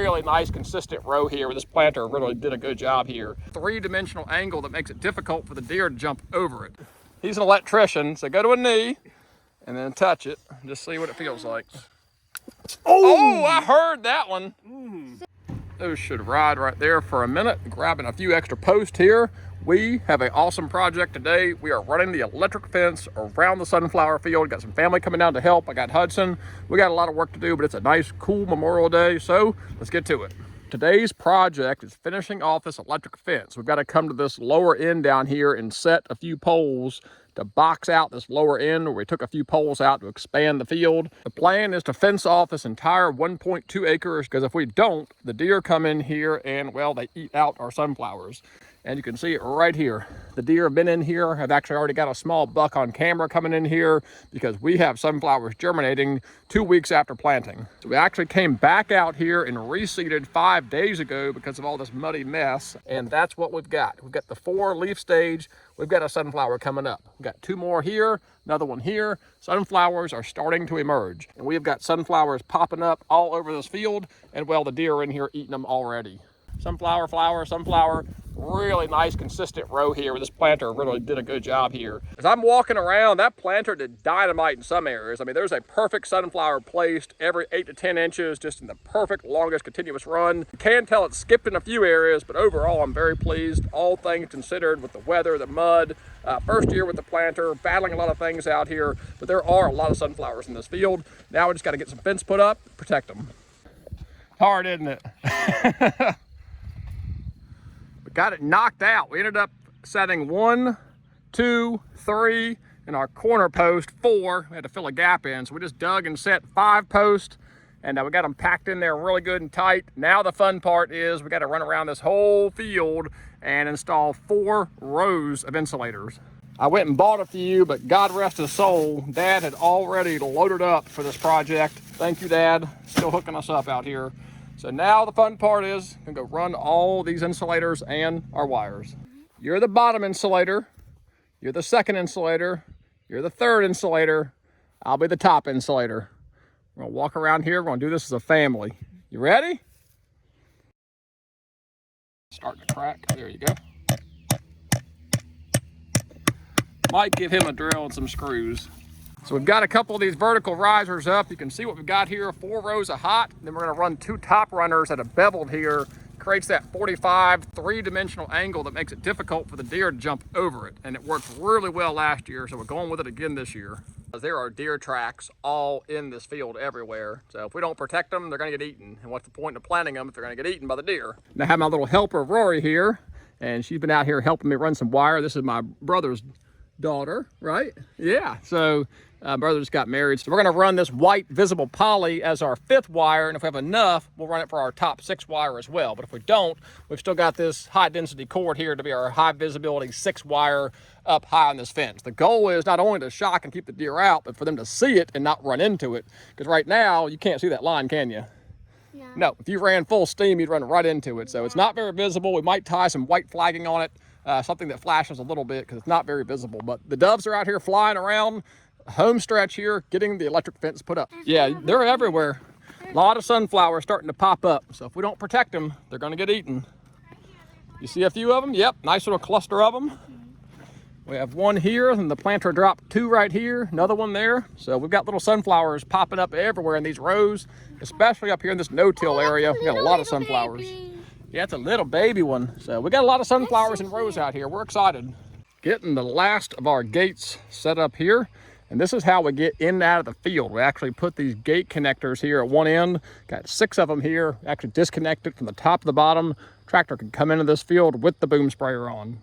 really nice consistent row here where this planter really did a good job here. Three-dimensional angle that makes it difficult for the deer to jump over it. He's an electrician, so go to a knee and then touch it. Just see what it feels like. Oh, I heard that one. Those should ride right there for a minute. Grabbing a few extra posts here. We have an awesome project today. We are running the electric fence around the sunflower field. Got some family coming down to help. I got Hudson. We got a lot of work to do, but it's a nice, cool Memorial Day. So let's get to it. Today's project is finishing off this electric fence. We've got to come to this lower end down here and set a few poles to box out this lower end where we took a few poles out to expand the field. The plan is to fence off this entire 1.2 acres because if we don't, the deer come in here and, well, they eat out our sunflowers. And you can see it right here. The deer have been in here. I've actually already got a small buck on camera coming in here because we have sunflowers germinating 2 weeks after planting. So we actually came back out here and reseeded 5 days ago because of all this muddy mess. And that's what we've got. We've got the 4-leaf stage. We've got a sunflower coming up. We've got 2 more here, another one here. Sunflowers are starting to emerge. And we've got sunflowers popping up all over this field. And well, the deer are in here eating them already. Sunflower, flower, sunflower. Really nice consistent row here where this planter really did a good job here. As I'm walking around, that planter did dynamite in some areas. I mean, there's a perfect sunflower placed every 8 to 10 inches, just in the perfect longest continuous run. You can tell it skipped in a few areas, but overall I'm very pleased. All things considered with the weather, the mud, first year with the planter, battling a lot of things out here, but there are a lot of sunflowers in this field. Now we just got to get some fence put up, protect them. Hard, isn't it? Got it knocked out. We ended up setting 1, 2, 3, and our corner post 4. We had to fill a gap in, so we just dug and set 5 posts, and we got them packed in there really good and tight. Now the fun part is we got to run around this whole field and install 4 rows of insulators. I went and bought a few, but God rest his soul, Dad had already loaded up for this project. Thank you, Dad. Still hooking us up out here. So now the fun part is I'm gonna go run all these insulators and our wires. You're the bottom insulator, you're the second insulator, you're the third insulator, I'll be the top insulator. We're gonna walk around here, we're gonna do this as a family. You ready? Starting to crack, there you go. Might give him a drill and some screws. So we've got a couple of these vertical risers up. You can see what we've got here, 4 rows of hot. Then we're gonna run 2 top runners that are beveled here. Creates that 45 3-dimensional angle that makes it difficult for the deer to jump over it. And it worked really well last year, so we're going with it again this year. There are deer tracks all in this field everywhere. So if we don't protect them, they're gonna get eaten. And what's the point of planting them if they're gonna get eaten by the deer? Now I have my little helper, Rory, here, and she's been out here helping me run some wire. This is my brother's daughter, right? Yeah, so brother just got married. So we're gonna run this white visible poly as our 5th wire, and if we have enough, we'll run it for our top 6 wire as well. But if we don't, we've still got this high density cord here to be our high visibility 6 wire up high on this fence. The goal is not only to shock and keep the deer out, but for them to see it and not run into it. Because right now, you can't see that line, can you? No, if you ran full steam, you'd run right into it. So it's not very visible. We might tie some white flagging on it, something that flashes a little bit because it's not very visible. But the doves are out here flying around, home stretch here, getting the electric fence put up. Yeah, they're everywhere. A lot of sunflowers starting to pop up. So if we don't protect them, they're gonna get eaten. You see a few of them? Yep, nice little cluster of them. We have 1 here, and the planter dropped 2 right here, another one there. So we've got little sunflowers popping up everywhere in these rows, especially up here in this no-till area. We got a lot of sunflowers. Baby. Yeah, it's a little baby one. So we got a lot of sunflowers in rows out here. We're excited. Getting the last of our gates set up here. And this is how we get in and out of the field. We actually put these gate connectors here at one end. Got 6 of them here, actually disconnected from the top to the bottom. Tractor can come into this field with the boom sprayer on.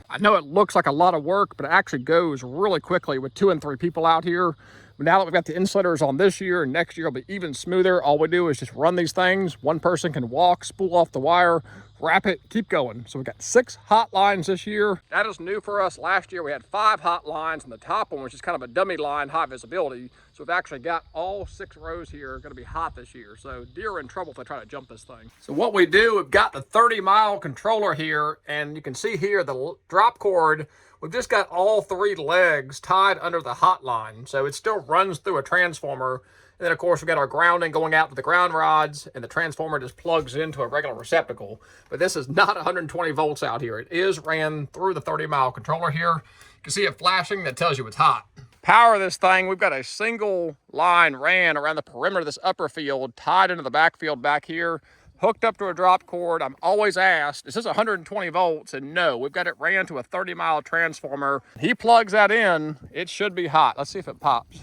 I know it looks like a lot of work, but it actually goes really quickly with 2 and 3 people out here. But now that we've got the insulators on this year, and next year will be even smoother, all we do is just run these things. 1 person can walk, spool off the wire, wrap it, keep going. So we've got 6 hot lines this year. That is new for us. Last year we had 5 hot lines, and the top one was just kind of a dummy line, high visibility. So we've actually got all 6 rows here are gonna be hot this year. So deer are in trouble if they try to jump this thing. So what we do, we've got the 30-mile controller here, and you can see here the drop cord. We've just got all 3 legs tied under the hot line. So it still runs through a transformer. And then, of course, we've got our grounding going out to the ground rods, and the transformer just plugs into a regular receptacle. But this is not 120 volts out here. It is ran through the 30-mile controller here. You can see it flashing. That tells you it's hot. Power this thing, we've got a single line ran around the perimeter of this upper field, tied into the back field back here, hooked up to a drop cord. I'm always asked, is this 120 volts? And no, we've got it ran to a 30-mile transformer. He plugs that in, it should be hot. Let's see if it pops.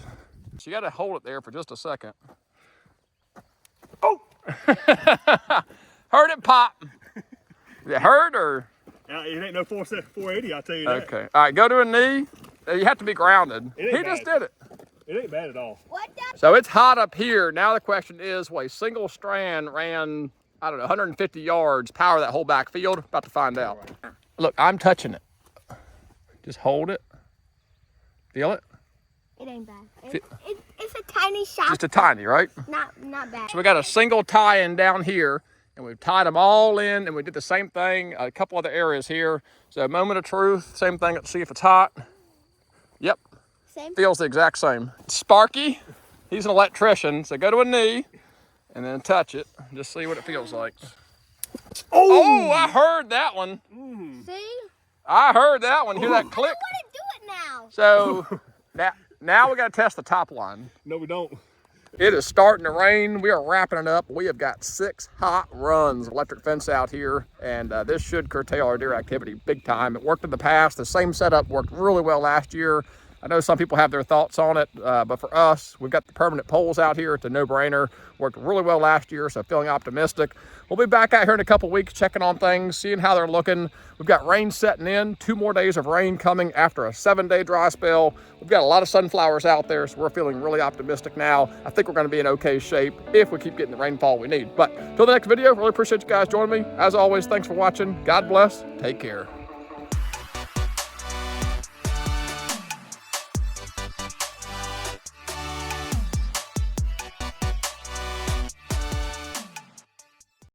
So you gotta hold it there for just a second. Oh! Heard it pop. Is it hurt or? It ain't no 480, I'll tell you that. Okay, all right, go to a knee. You have to be grounded. He just did it. It ain't bad at all. So it's hot up here. Now the question is, will a single strand ran, I don't know, 150 yards, power that whole back field? About to find out. Right. Look, I'm touching it. Just hold it. Feel it? It ain't bad. It's a tiny shot. Just a tiny, right? Not bad. So we got a single tie-in down here, and we've tied them all in, and we did the same thing, a couple other areas here. So moment of truth, same thing. Let's see if it's hot. Yep. Same. Feels the exact same. Sparky, he's an electrician, so go to a knee and then touch it. Just see what it feels like. Oh, I heard that one. See? I heard that one. Hear that click? I want to do it now. So now we got to test the top line. No, we don't. It is starting to rain. We are wrapping it up. We have got 6 hot runs of electric fence out here, and this should curtail our deer activity big time. It worked in the past. The same setup worked really well last year. I know some people have their thoughts on it, but for us, we've got the permanent poles out here. It's a no-brainer. Worked really well last year, so feeling optimistic. We'll be back out here in a couple weeks, checking on things, seeing how they're looking. We've got rain setting in, 2 more days of rain coming after a 7-day dry spell. We've got a lot of sunflowers out there, so we're feeling really optimistic now. I think we're gonna be in okay shape if we keep getting the rainfall we need. But till the next video, really appreciate you guys joining me. As always, thanks for watching. God bless, take care.